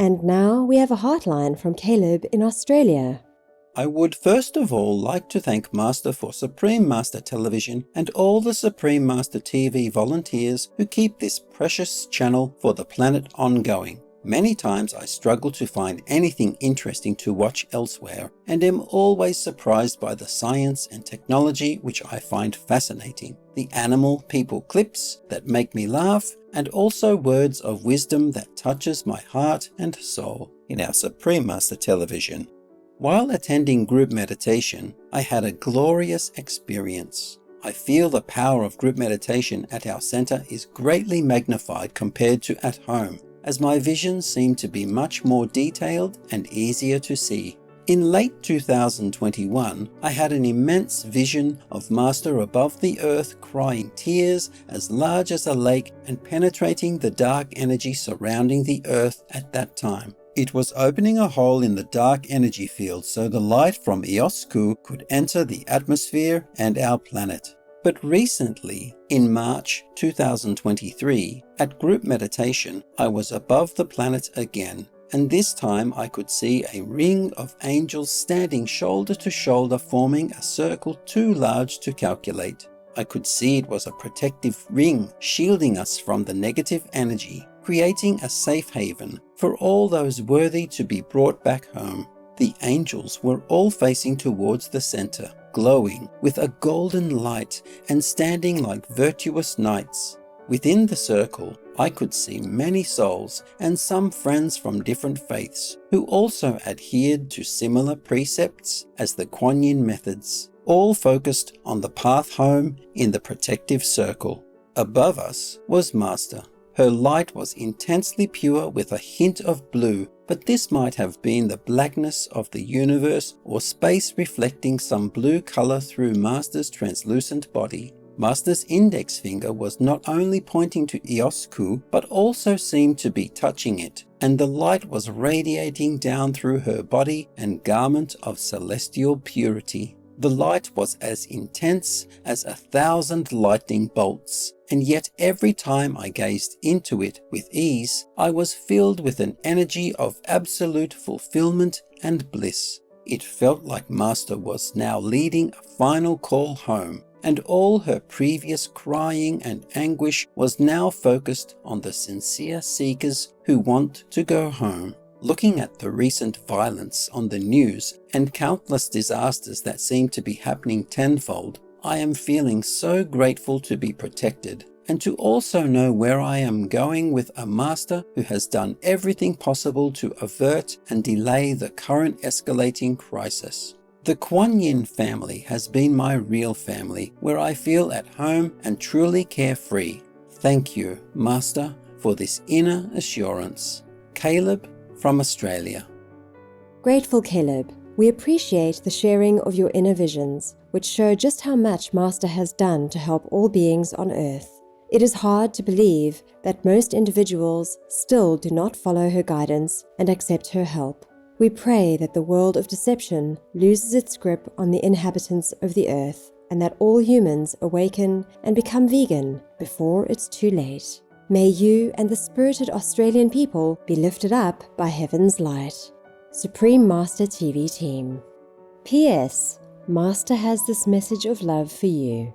And now we have a hotline from Caleb in Australia. I would first of all like to thank Master for Supreme Master Television and all the Supreme Master TV volunteers who keep this precious channel for the planet ongoing. Many times I struggle to find anything interesting to watch elsewhere and am always surprised by the science and technology which I find fascinating. The animal people clips that make me laugh and also words of wisdom that touches my heart and soul in our Supreme Master Television. While attending group meditation, I had a glorious experience. I feel the power of group meditation at our center is greatly magnified compared to at home, as my vision seemed to be much more detailed and easier to see. In late 2021, I had an immense vision of Master above the earth crying tears as large as a lake and penetrating the dark energy surrounding the earth at that time. It was opening a hole in the dark energy field so the light from Ihôss could enter the atmosphere and our planet. But recently, in March 2023, at group meditation, I was above the planet again, and this time I could see a ring of angels standing shoulder to shoulder, forming a circle too large to calculate. I could see it was a protective ring shielding us from the negative energy, creating a safe haven for all those worthy to be brought back home. The angels were all facing towards the center, glowing with a golden light and standing like virtuous knights. Within the circle, I could see many souls and some friends from different faiths who also adhered to similar precepts as the Kuan Yin methods, all focused on the path home in the protective circle. Above us was Master. Her light was intensely pure with a hint of blue, but this might have been the blackness of the universe or space reflecting some blue color through Master's translucent body. Master's index finger was not only pointing to Ihôss but also seemed to be touching it, and the light was radiating down through her body and garment of celestial purity. The light was as intense as 1,000 lightning bolts, and yet every time I gazed into it with ease, I was filled with an energy of absolute fulfillment and bliss. It felt like Master was now leading a final call home, and all her previous crying and anguish was now focused on the sincere seekers who want to go home. Looking at the recent violence on the news and countless disasters that seem to be happening tenfold, I am feeling so grateful to be protected and to also know where I am going with a Master who has done everything possible to avert and delay the current escalating crisis. The Kuan Yin family has been my real family, where I feel at home and truly carefree. Thank you, Master, for this inner assurance. Caleb from Australia. Grateful Caleb, we appreciate the sharing of your inner visions, which show just how much Master has done to help all beings on Earth. It is hard to believe that most individuals still do not follow her guidance and accept her help. We pray that the world of deception loses its grip on the inhabitants of the Earth, and that all humans awaken and become vegan before it's too late. May you and the spirited Australian people be lifted up by heaven's light. Supreme Master TV Team. P.S. Master has this message of love for you.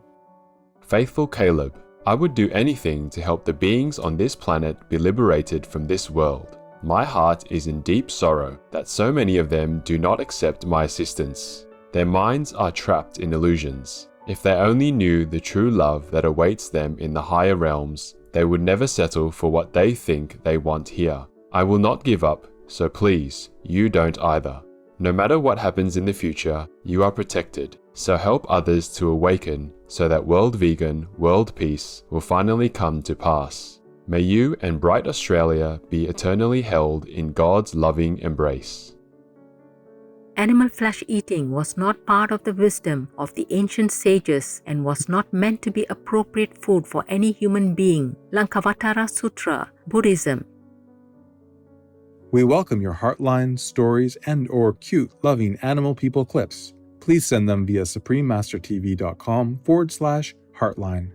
Faithful Caleb, I would do anything to help the beings on this planet be liberated from this world. My heart is in deep sorrow that so many of them do not accept my assistance. Their minds are trapped in illusions. If they only knew the true love that awaits them in the higher realms, they would never settle for what they think they want here. I will not give up, so please, you don't either. No matter what happens in the future, you are protected, so help others to awaken so that world vegan, world peace will finally come to pass. May you and bright Australia be eternally held in God's loving embrace. Animal flesh eating was not part of the wisdom of the ancient sages and was not meant to be appropriate food for any human being. Lankavatara Sutra, Buddhism. We welcome your heartline, stories, and/or cute, loving animal people clips. Please send them via suprememastertv.com/heartline.